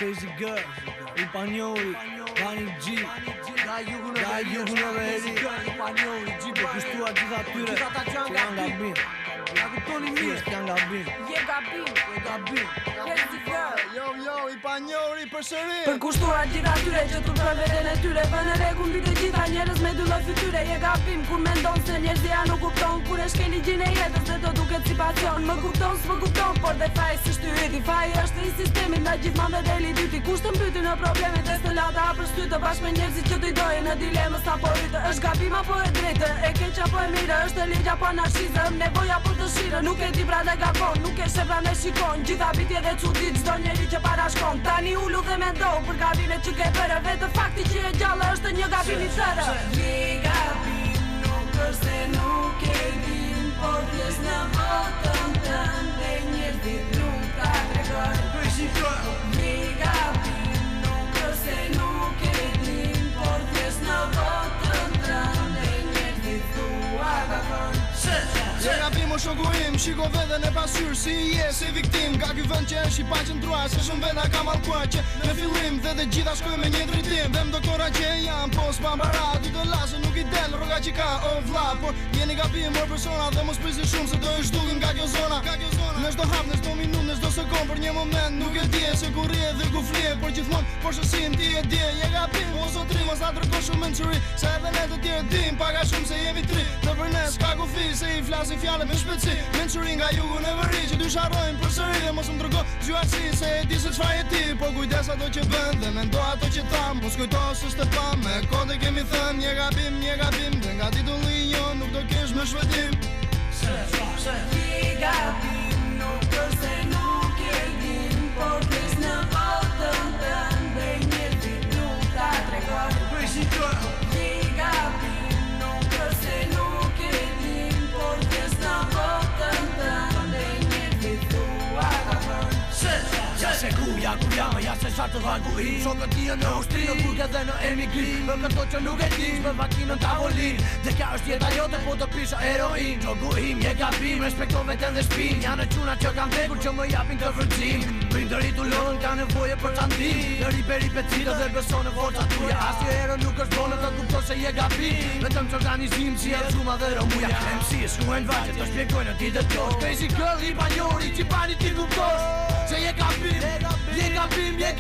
Crazy Girl, i panjori, Vani G, nga jugun edhe heri, i panjori, G, për kushtuar gjitha tyre, që janë gabim. Ja kuptoni mirë, janë gabim. Je gabim, Crazy Girl, Jo, i panjori për shëri. për kushtuar gjitha tyre që të për veten e tyre. Vën e rregull mbi të gjitha njerëz me dy lloj fytyre. Je gabim kur mendon se njerëzia nuk kupton, kur e shkel ligjin e jetës dhe do duket si pasion. Më kupton, s'më kupton, por dhe faji s'është yti. Faji është i sistemit nga gjithmonë dhe deli dyti. Kush të mbyti në problemet e stelata për shtytë bashkë me njerëzit që të i dojë në dilemë apo rritë. Është gabim apo e drejtë, e keq apo e mirë, është e ligj apo anarshizëm, nevoja apo dëshirë. Nuk e di pra dhe gabon, nuk e sheh pra ne shikon. Gjitha bitje dhe çudit çdo njeri që parashkon. Tani ulu dhe mendo për gabimet që ke bërë. Vetë fakti që e gjallë është një gabim i tërë. Je gabim, nuk është se nuk e din, por t'jes në botën tënde njerëzit nuk ta tregojnë. Crazy Girl, Je gabim, nuk është se nuk e din, por t'jes në botën tënde njerëzit thua gabon. Je gabim o shoku im, shiko veten e pasyrë si je, si viktim. Ka ky vend që është i paqëndruar, se shumë venda ka mallkuar që në fillim dhe të gjitha shkojnë me një drejtim. Them doktora që janë pos pa mbara, ty të lasë nuk i del rroga që ka o vlla, por jeni gabim mor persona dhe mos prisni shumë se do ju zhdukën nga kjo zona. Në çdo hap, në çdo minutë, në çdo sekond, për një moment nuk e di se ku rrie dhe ku flie, por gjithmonë porshësim ti e di. Je gabim o zotrim, mos na dërgosh shumë mençuri, se edhe ne të tjerë dim pak a shumë se jemi tri. Në për ne s'ka kufi se i flasin fjalë me shpejtësi. Mençuri nga jugu në veri që dy sharrojnë përsëri dhe mos më dërgo zgjuarsi se e di se çfarë je ti, por kujdes ato që bën dhe mendo ato që tham. Mos kujto s'është pa me kodë kemi thënë. Je gabim dhe nga titulli jo nuk do kesh më shpëtim. Je gabim, nuk është se nuk e din, por t'jes në botën tënde njerëzit nuk ta tregojnë. Crazy Girl, Je gabim, nuk është se nuk e din, por t'jes në botën tënde njerëzit thua gabon. ja se ku jam, ja se qartë të dhagu i shokët tia në ushtri, në burke dhe në emigri. Për këto që nuk e dish, me vakinën tavolin, dhe kja është jeta jote, po të pisha heroin. Shoku im, je gabim, respekto veten dhe shpin. Janë quna që kam vekur që më japin të vërgjim. Prindërit u lën, ka nevoje për ta ndim. Në ripeticitë dhe beson në forca tuja. Asnjë herë nuk është bonë të kuptosh se je gabim. Vetëm që organizim si Zuma dhe Romuja. MC shkruajnë vaqe të shpjegojnë në ditët josh. Crazy Girl, i panjori, që pani ti kuptosh se je gabim. Je gabim. Je